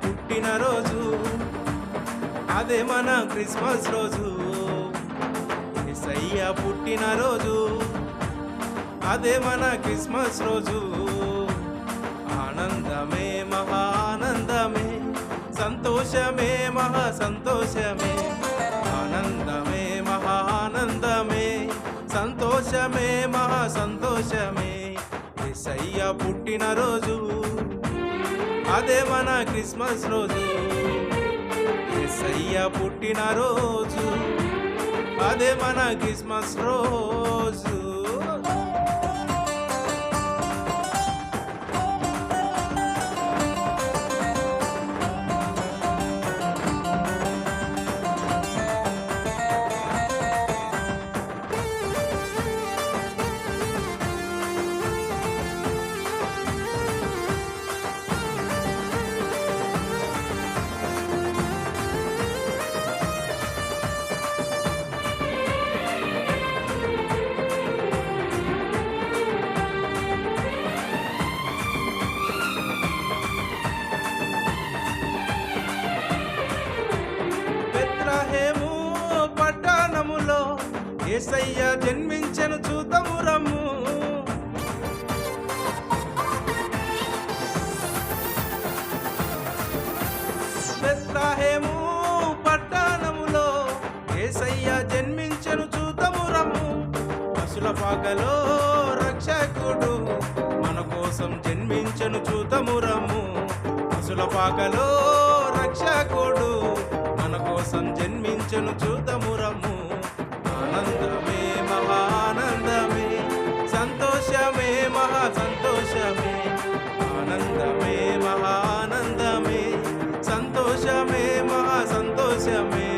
పుట్టినరోజు, అదే మన క్రిస్మస్ రోజు. యేసయ్య పుట్టినరోజు, అదే మన క్రిస్మస్ రోజు. ఆనందమే మహానందమే, సంతోషమే మహా సంతోషమే. ఆనందమే మహానందమే, సంతోషమే మహా సంతోషమే. యేసయ్య పుట్టినరోజు, అదే మన క్రిస్మస్ రోజు. యేసయ్య పుట్టినరోజు, అదే మన క్రిస్మస్ రోజు. బెత్లెహేము పట్టణములో యేసయ్య జన్మించెను చూతము రమ్ము. బెత్లెహేము పట్టణములో యేసయ్య జన్మించెను చూతము రమ్ము. పశుల పాకలో రక్షకుడు మన కోసం జన్మించెను చూతము రమ్ము. పశుల పాకలో రక్షకుడు మన కోసం జన్మించెను చూతము రమ్ము. ఆనందమే మహానందమే, సంతోషమే మహా సంతోషమే. ఆనందమే మహానందమే, సంతోషమే మహా సంతోషమే.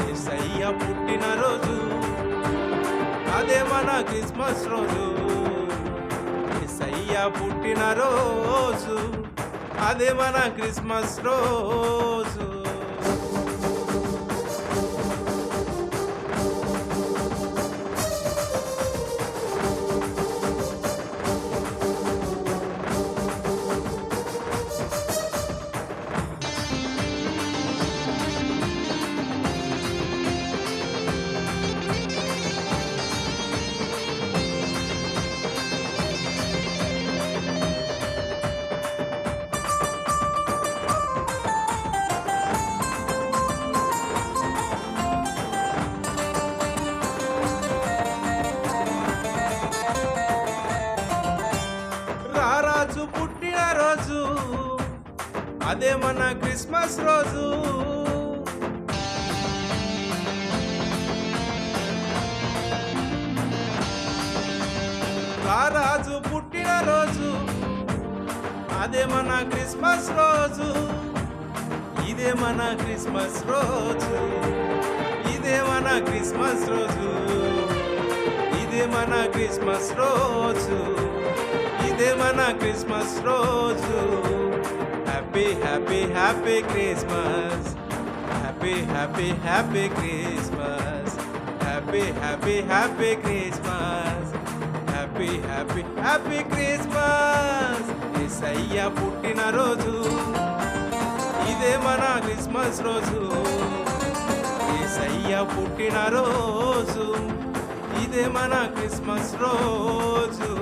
యేసయ్య పుట్టినరోజు, అదే మన క్రిస్మస్ రోజు. యేసయ్య పుట్టినరోజు, అదే మన క్రిస్మస్ రోజు. రారాజు పుట్టినరోజు, అదే మన క్రిస్మస్ రోజు. రారాజు పుట్టినరోజు, అదే మన క్రిస్మస్ రోజు. ఇదే మన క్రిస్మస్ రోజు, ఇదే మన క్రిస్మస్ రోజు. ఇదే మన క్రిస్మస్ రోజు, ఇదే మన క్రిస్మస్ రోజు. Happy happy happy Christmas, happy happy happy Christmas. Happy happy happy Christmas, happy happy happy Christmas. Yesayya పుట్టినరోజు, ఇదే మన క్రిస్మస్ రోజు. యేసయ్య పుట్టినరోజు, ఇదే మన క్రిస్మస్ రోజు.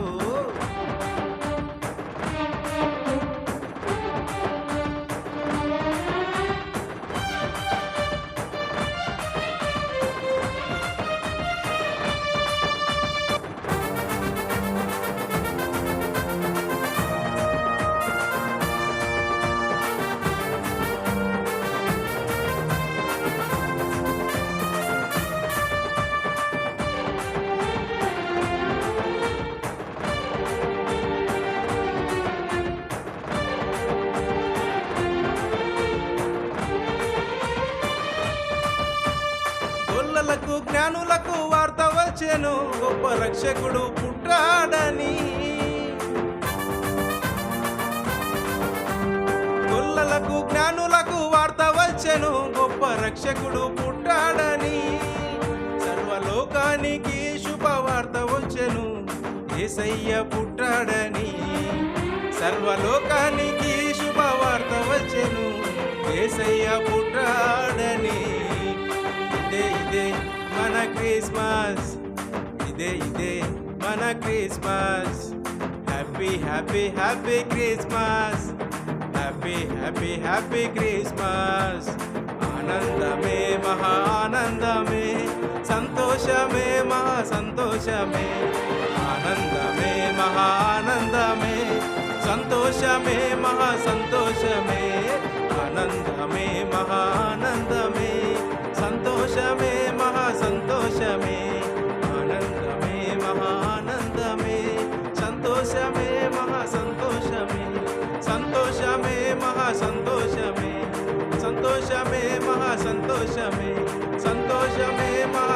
గొల్లలకు జ్ఞానులకు వార్త వచ్చెను, గొప్ప రక్షకుడు పుట్టాడని. గొల్లలకు జ్ఞానులకు వార్త వచ్చెను, గొప్ప రక్షకుడు పుట్టాడని. సర్వలోకానికి శుభవార్త వచ్చెను, యేసయ్య పుట్టాడని. సర్వలోకానికి శుభ శుభవార్త వచ్చెను యేసయ్య పుట్టాడని ఇదే మన క్రిస్మస్ ఇదే మన Christmas happy happy happy Christmas happy Christmas ఆనందమే మహా ఆనందమే సంతోషమే మహా సంతోషమే ఆనందమే మహా ఆనందమే సంతోషమే మహా సంతోషమే ఆనందమే మహా ఆనందమే సంతోషమే మహా సంతోషమే ఆనందమే మహా ఆనందమే సంతోషమే మహా సంతోషమే సంతోషమే మహా సంతోషమే సంతోషమే మహా సంతోషమే సంతోషమే మహా